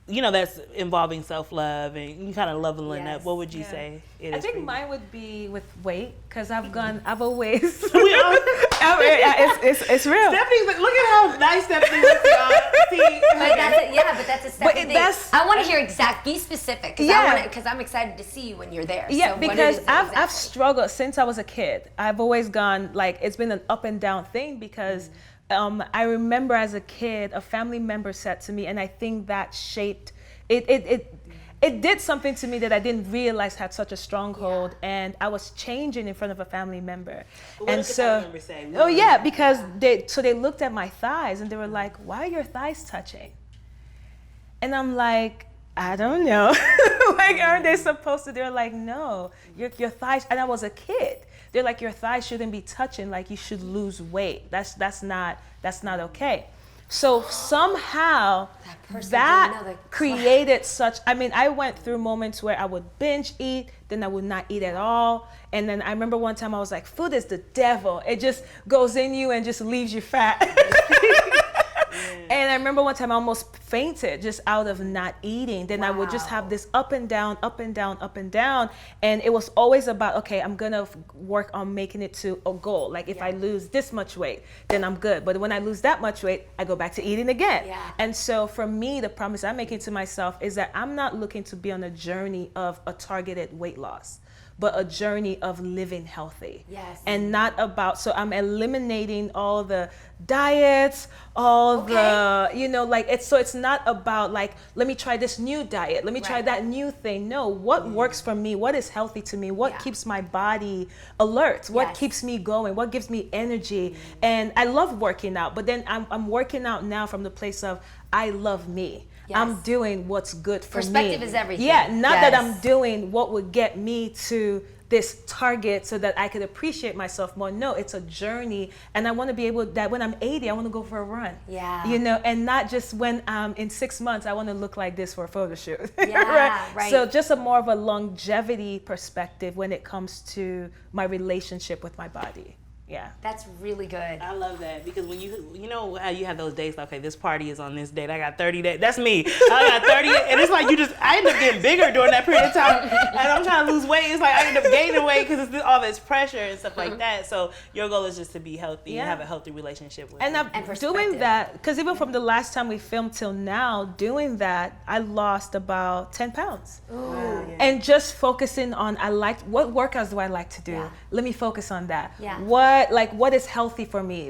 that's involving self-love and kind of leveling up. What would you say it is? I think for you? mine would be with weight, because I've always it's real. Stephanie, look at how nice Stephanie looks, y'all. See, But that's a step thing. I want to hear be specific, because I'm excited to see you when you're there. Yeah, so because I've struggled since I was a kid. I've always gone, like, it's been an up and down thing, because I remember as a kid, a family member said to me, and I think that shaped it did something to me that I didn't realize had such a stronghold, and I was changing in front of a family member. What and did the so, family member say? because they looked at my thighs and they were like, "Why are your thighs touching?" And I'm like, I don't know. Like, aren't they supposed to? They're like, no, your thighs. And I was a kid. They're like, your thighs shouldn't be touching, like you should lose weight. That's not okay. So somehow that created such, I mean, I went through moments where I would binge eat, then I would not eat at all. And then I remember one time I was like, food is the devil. It just goes in you and just leaves you fat. And I remember one time I almost fainted just out of not eating. Then I would just have this up and down, up and down, up and down. And it was always about, okay, I'm going to work on making it to a goal. Like if I lose this much weight, then I'm good. But when I lose that much weight, I go back to eating again. And so for me, the promise I'm making to myself is that I'm not looking to be on a journey of a targeted weight loss, but a journey of living healthy. And not about, so I'm eliminating all the diets, all the, you know, like it's not about like, let me try this new diet, let me try that new thing. No, what works for me, what is healthy to me, what keeps my body alert, what keeps me going, what gives me energy. And I love working out, but then I'm working out now from the place of, I love me. I'm doing what's good for me. Perspective is everything. Not that I'm doing what would get me to this target so that I could appreciate myself more. No, it's a journey. And I want to be able that when I'm 80, I want to go for a run. You know, and not just when in 6 months, I want to look like this for a photo shoot. Right? So just a more of a longevity perspective when it comes to my relationship with my body. That's really good. I love that, because when you know how you have those days, like, okay, this party is on this date, I got 30 days. That's me. I got 30, and it's like I end up getting bigger during that period of time, and I'm trying to lose weight. It's like I end up gaining weight because it's all this pressure and stuff like that. So your goal is just to be healthy and have a healthy relationship with and I'm doing that, because even from the last time we filmed till now, doing that, I lost about 10 pounds. And just focusing on, what workouts do I like to do? Let me focus on that. What is healthy for me?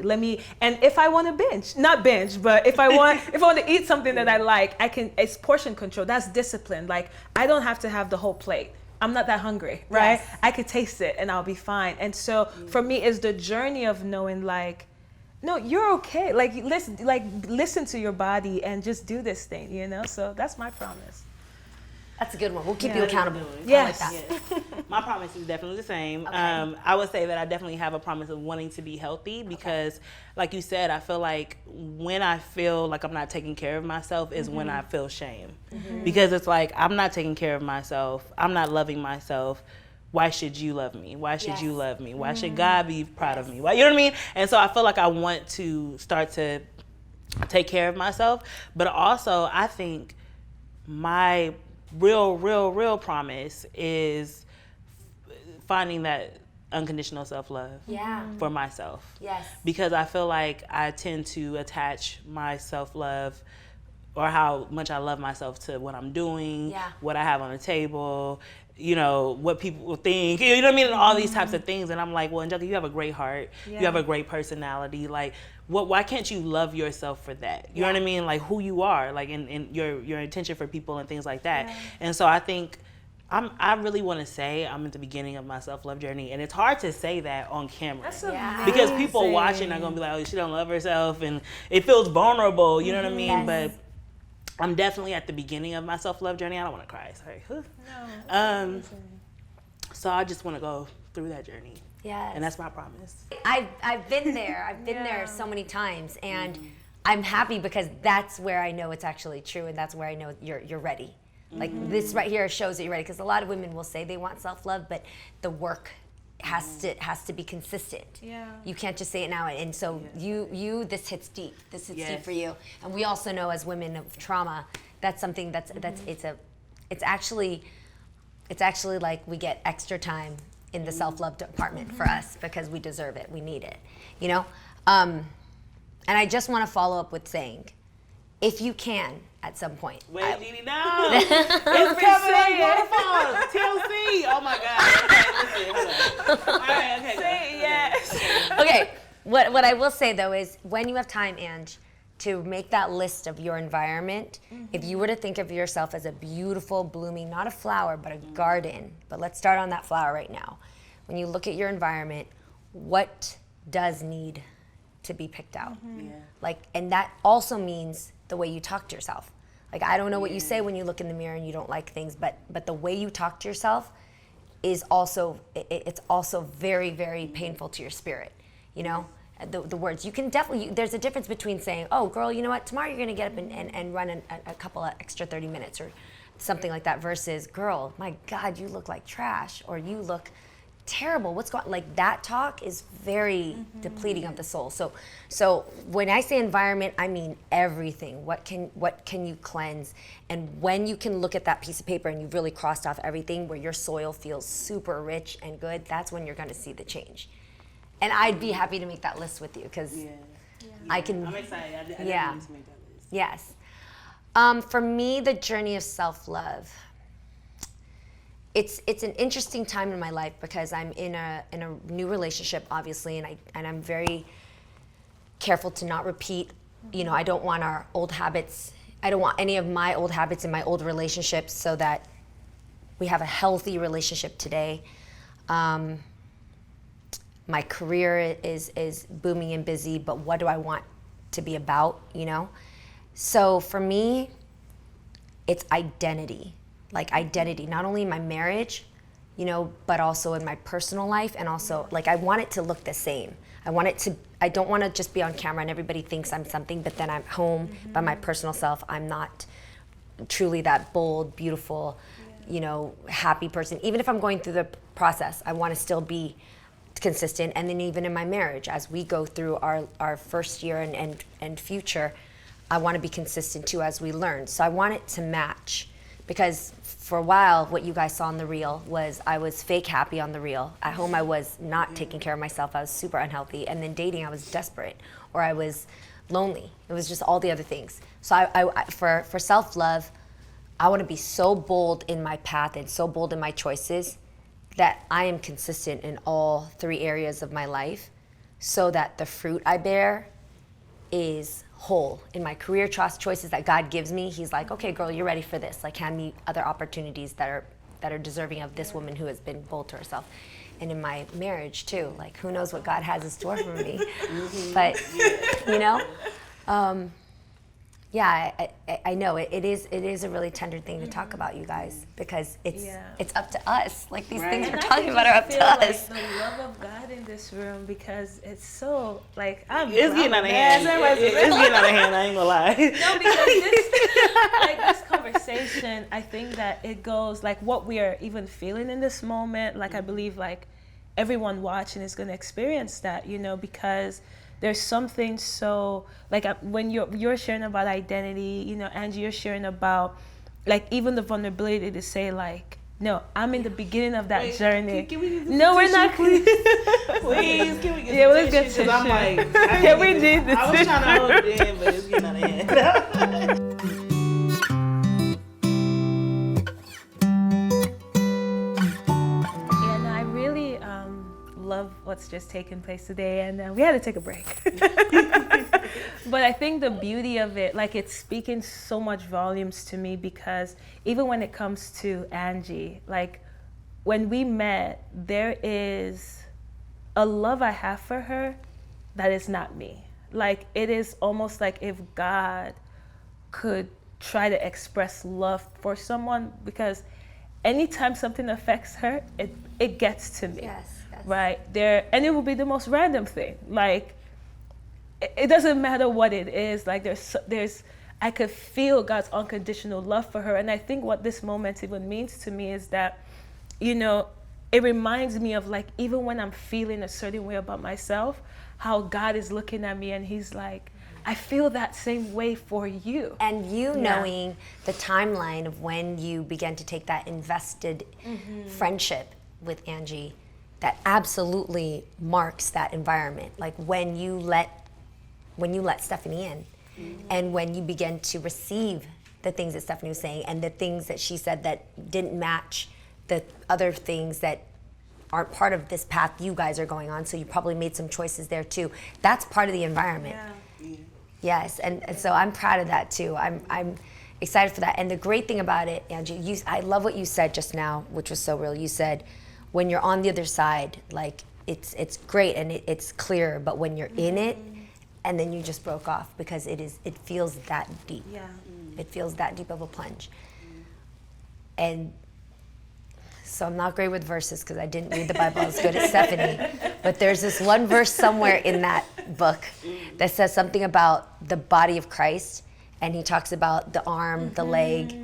And if I want to not binge, but if I want to eat something that I like, it's portion control. That's discipline. Like, I don't have to have the whole plate. I'm not that hungry, right? I could taste it and I'll be fine. And so for me, it's the journey of knowing, like, no, you're okay. Like, listen to your body and just do this thing, you know? So that's my promise. That's a good one. We'll keep you accountable. Yes. I like that. My promise is definitely the same. Okay. I would say that I definitely have a promise of wanting to be healthy because, like you said, I feel like when I feel like I'm not taking care of myself is when I feel shame. Because it's like, I'm not taking care of myself. I'm not loving myself. Why should you love me? Why should you love me? Why should God be proud of me? Why, you know what I mean? And so I feel like I want to start to take care of myself. But also, I think my real promise is finding that unconditional self-love for myself. Because I feel like I tend to attach my self-love or how much I love myself to what I'm doing, what I have on the table, you know, what people will think, you know what I mean? And all these types of things. And I'm like, well, Angelica, you have a great heart. You have a great personality. Like, why can't you love yourself for that? You know what I mean? Like, who you are, like, and your intention for people and things like that. And so I think I really want to say I'm at the beginning of my self-love journey, and it's hard to say that on camera. That's amazing. Because people watching are going to be like, oh, she don't love herself, and it feels vulnerable, you know what I mean? But I'm definitely at the beginning of my self-love journey. I don't want to cry, sorry. No. So I just want to go through that journey. And that's my promise. I've been there. I've been there so many times, and I'm happy because that's where I know it's actually true, and that's where I know you're ready. Like, this right here shows that you're ready, because a lot of women will say they want self-love, but the work has to be consistent. You can't just say it now. And so you this hits deep. This hits deep for you. And we also know, as women of trauma, that's something that's it's actually like we get extra time in the self-love department for us, because we deserve it. We need it, you know? And I just want to follow up with saying, if you can, at some point. Wait, Jeannie, no. It's coming like waterfalls. TLC. Oh my God. Okay, listen. All right, okay. Say yes. Okay, what I will say though is, when you have time, Ange, to make that list of your environment, if you were to think of yourself as a beautiful, blooming, not a flower, but a garden, but let's start on that flower right now. When you look at your environment, what does need to be picked out? Like, and that also means the way you talk to yourself. Like, I don't know what you say when you look in the mirror and you don't like things, but the way you talk to yourself is also, it's also very, very painful to your spirit, you know? The words, you can definitely, there's a difference between saying, oh girl, you know what, tomorrow you're gonna get up and run a couple of extra 30 minutes or something like that, versus, girl, my God, you look like trash, or you look terrible, what's going, like that talk is very depleting of the soul. So when I say environment, I mean everything. What can you cleanse? And when you can look at that piece of paper and you've really crossed off everything where your soil feels super rich and good, that's when you're gonna see the change. And I'd be happy to make that list with you, because I can. I'm excited. I definitely need to make that list. Yes. For me, the journey of self-love, it's an interesting time in my life because I'm in a new relationship, obviously, and I'm very careful to not repeat. You know, I don't want our old habits. I don't want any of my old habits in my old relationships, so that we have a healthy relationship today. My career is booming and busy, but what do I want to be about, you know? So for me, it's identity. Like identity, not only in my marriage, you know, but also in my personal life, and also, like, I want it to look the same. I don't want to just be on camera and everybody thinks I'm something, but then I'm home by my personal self. I'm not truly that bold, beautiful, you know, happy person. Even if I'm going through the process, I want to still be consistent. And then even in my marriage, as we go through our first year and future, I want to be consistent too as we learn. So I want it to match, because for a while what you guys saw on the reel was I was fake happy on the reel. At home I was not taking care of myself. I was super unhealthy. And then dating, I was desperate, or I was lonely. It was just all the other things. So I for self-love, I want to be so bold in my path and so bold in my choices that I am consistent in all 3 areas of my life, so that the fruit I bear is whole. In my career choices that God gives me, he's like, okay girl, you're ready for this. Like, hand me other opportunities that are deserving of this woman who has been bold to herself. And in my marriage too, like, who knows what God has in store for me. But, you know, I know it is a really tender thing to talk about, you guys, because it's up to us. Like, these things we're talking about are up to us. Like the love of God in this room, because it's so, like, it's getting out of hand. It's getting out of hand. I ain't gonna lie. No, because this conversation, I think that it goes, like, what we are even feeling in this moment. Like, I believe, like, everyone watching is gonna experience that, you know, because there's something so, like, when you're sharing about identity, you know, Angie, you're sharing about, like, even the vulnerability to say, like, no, I'm in the beginning of that journey. Can we no, we're not. Please, can we get let's get tissue. I'm like, we need the I was trying to hold it in, but it's getting out of hand. Love what's just taken place today, and we had to take a break. But I think the beauty of it, like, it's speaking so much volumes to me, because even when it comes to Angie, like, when we met, there is a love I have for her that is not me. Like, it is almost like if God could try to express love for someone, because anytime something affects her, it gets to me. Yes. Right there, and it will be the most random thing. Like, it doesn't matter what it is. Like, there's I could feel God's unconditional love for her. And I think what this moment even means to me is that, you know, it reminds me of, like, even when I'm feeling a certain way about myself, how God is looking at me and he's like, I feel that same way for you. And you knowing the timeline of when you began to take that invested friendship with Angie, that absolutely marks that environment. Like, when you let Stephanie in, and when you begin to receive the things that Stephanie was saying and the things that she said that didn't match the other things that aren't part of this path you guys are going on, so you probably made some choices there too. That's part of the environment. Yeah. Yes, and so I'm proud of that too. I'm excited for that. And the great thing about it, Angie, I love what you said just now, which was so real. You said, when you're on the other side, like, it's great and it's clear, but when you're in it, and then you just broke off, because it feels that deep. Yeah. It feels that deep of a plunge. And So I'm not great with verses because I didn't read the Bible as good as Stephanie. But there's this one verse somewhere in that book that says something about the body of Christ. And he talks about the arm, the leg,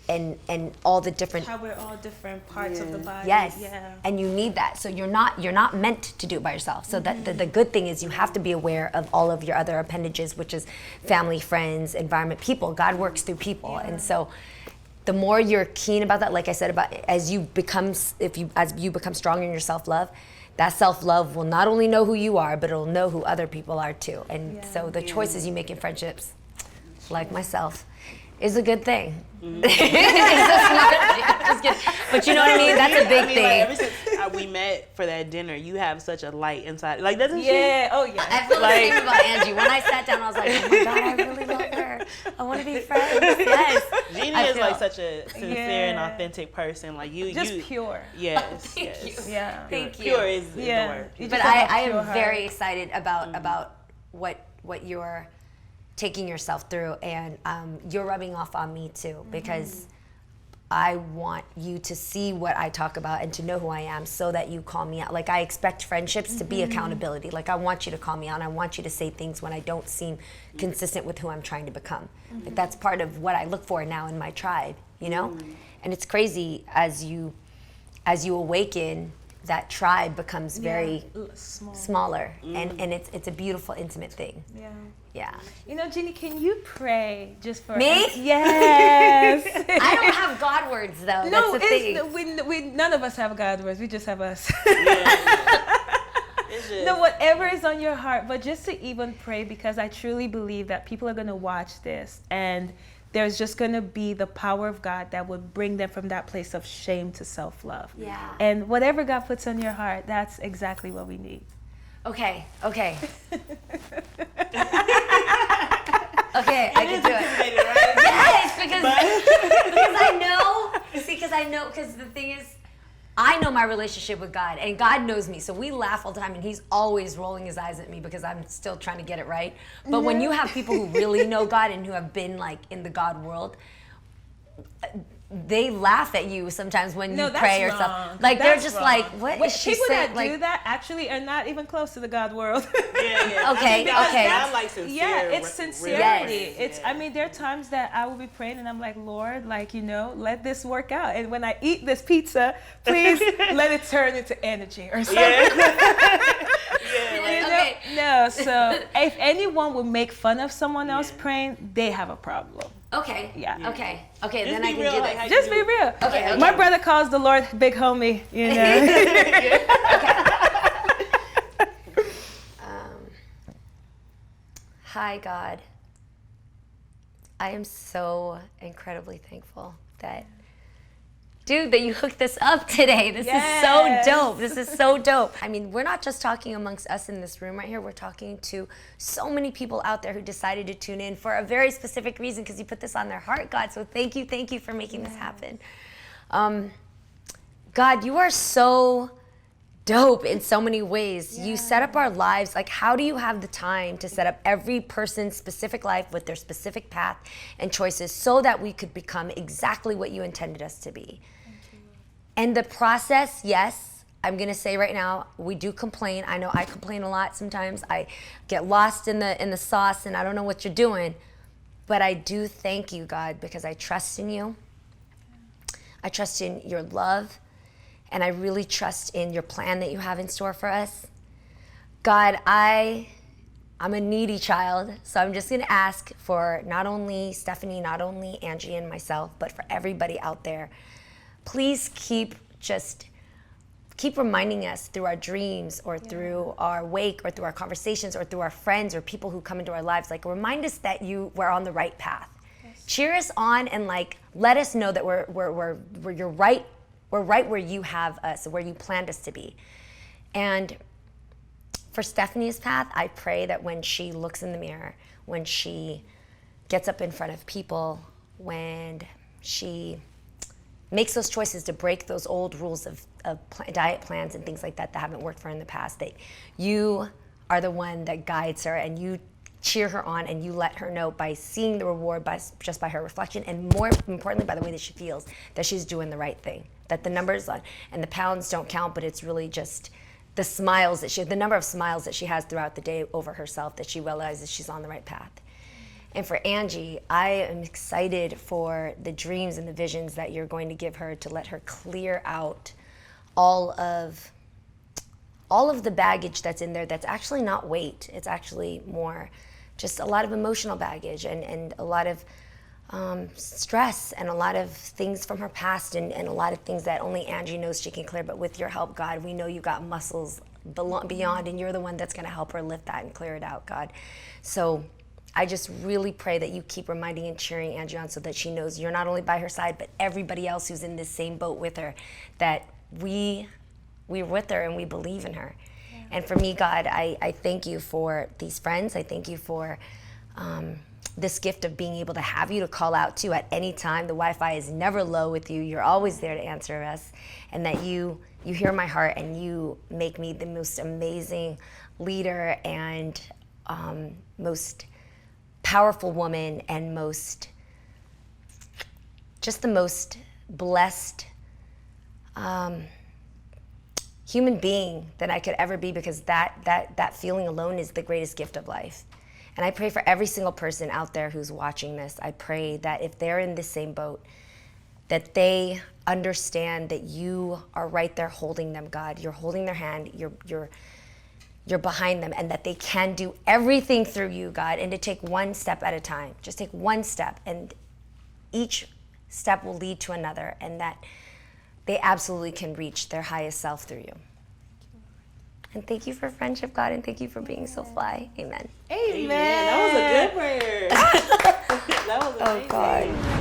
and all the different. How we're all different parts of the body. Yes. Yeah. And you need that. So you're not meant to do it by yourself. So that the good thing is you have to be aware of all of your other appendages, which is family, friends, environment, people. God works through people. Yeah. And so the more you're keen about that, like I said, about as you become stronger in your self-love, that self-love will not only know who you are, but it'll know who other people are too. And so the choices you make in friendships, like myself, is a good thing. Just kidding. But you know what I mean? That's a big thing. Like, ever since we met for that dinner, you have such a light inside. Like, doesn't she? Yeah, oh yeah. I feel the same about Angie. When I sat down, I was like, oh my God, I really love her. I want to be friends. Yes. Jeannie is like such a sincere and authentic person. Like you, just pure. Yes. Thank you. Yeah. Thank you. Pure is the word. But I am very excited about what you're taking yourself through, and you're rubbing off on me too, because I want you to see what I talk about and to know who I am so that you call me out. Like, I expect friendships to be accountability. Like, I want you to call me out. I want you to say things when I don't seem consistent with who I'm trying to become. Like, that's part of what I look for now in my tribe, you know? And it's crazy as you awaken, that tribe becomes very smaller, and it's a beautiful, intimate thing. Yeah. You know, Jeannie, can you pray just for me? us? Yes. I don't have God words though. No, that's the thing. We none of us have God words. We just have us. It's just, No, whatever is on your heart, but just to even pray, because I truly believe that people are going to watch this, and there's just going to be the power of God that would bring them from that place of shame to self-love. Yeah. And whatever God puts on your heart, that's exactly what we need. Okay. Okay, I can do it. right? Yes, because I know, because the thing is, I know my relationship with God, and God knows me. So we laugh all the time, and he's always rolling his eyes at me because I'm still trying to get it right. But when you have people who really know God and who have been like in the God world, they laugh at you sometimes when you pray or something. Like, they're just like, what is she saying? People that do that actually are not even close to the God world. Yeah. Okay. God likes sincere. Yeah, it's sincerity. Yes. I mean, there are times that I will be praying and I'm like, Lord, like, let this work out. And when I eat this pizza, please let it turn into energy or something. Okay. No, so if anyone would make fun of someone else praying, they have a problem. Okay. Yeah. Okay, Just then I be can real, do like, that. how you Just do be it. real. Okay. My brother calls the Lord big homie, Hi, God. I am so incredibly thankful that you hooked this up today. This is so dope. This is so dope. I mean, we're not just talking amongst us in this room right here. We're talking to so many people out there who decided to tune in for a very specific reason, because you put this on their heart, God. So thank you for making this happen. God, you are so dope in so many ways. You set up our lives. Like, how do you have the time to set up every person's specific life with their specific path and choices so that we could become exactly what you intended us to be? And the process, yes, I'm gonna say right now, we do complain. I know I complain a lot sometimes. I get lost in the sauce and I don't know what you're doing. But I do thank you, God, because I trust in you. I trust in your love. And I really trust in your plan that you have in store for us. God, I'm a needy child, so I'm just gonna ask for not only Stephanie, not only Angie and myself, but for everybody out there. Please keep reminding us through our dreams or through our wake or through our conversations or through our friends or people who come into our lives. Like, remind us that we're on the right path. Yes. Cheer us on and like let us know that you're right. We're right where you have us, where you planned us to be. And for Stephanie's path, I pray that when she looks in the mirror, when she gets up in front of people, when she makes those choices to break those old rules of diet plans and things like that haven't worked for her in the past, that you are the one that guides her and you cheer her on and you let her know by seeing the reward just by her reflection, and more importantly by the way that she feels that she's doing the right thing. that the numbers and the pounds don't count, but it's really just the number of smiles that she has throughout the day over herself, that she realizes she's on the right path. And for Angie, I am excited for the dreams and the visions that you're going to give her, to let her clear out all of the baggage that's in there that's actually not weight. It's actually more just a lot of emotional baggage and a lot of stress and a lot of things from her past and a lot of things that only Angie knows she can clear. But with your help, God, we know you got muscles beyond, and you're the one that's going to help her lift that and clear it out, God. So I just really pray that you keep reminding and cheering Angie on, so that she knows you're not only by her side, but everybody else who's in this same boat with her, that we're with her and we believe in her. Yeah. And for me, God, I thank you for these friends. I thank you for this gift of being able to have you to call out to at any time. The Wi-Fi is never low with you. You're always there to answer us, and that you hear my heart and you make me the most amazing leader and most powerful woman and just the most blessed human being that I could ever be, because that feeling alone is the greatest gift of life. And I pray for every single person out there who's watching this. I pray that if they're in the same boat, that they understand that you are right there holding them, God. You're holding their hand, you're behind them, and that they can do everything through you, God, and to take one step at a time. Just take one step, and each step will lead to another, and that they absolutely can reach their highest self through you. And thank you for friendship, God, and thank you for being so fly. Amen. Amen. That was a good prayer. That was amazing. Oh, God.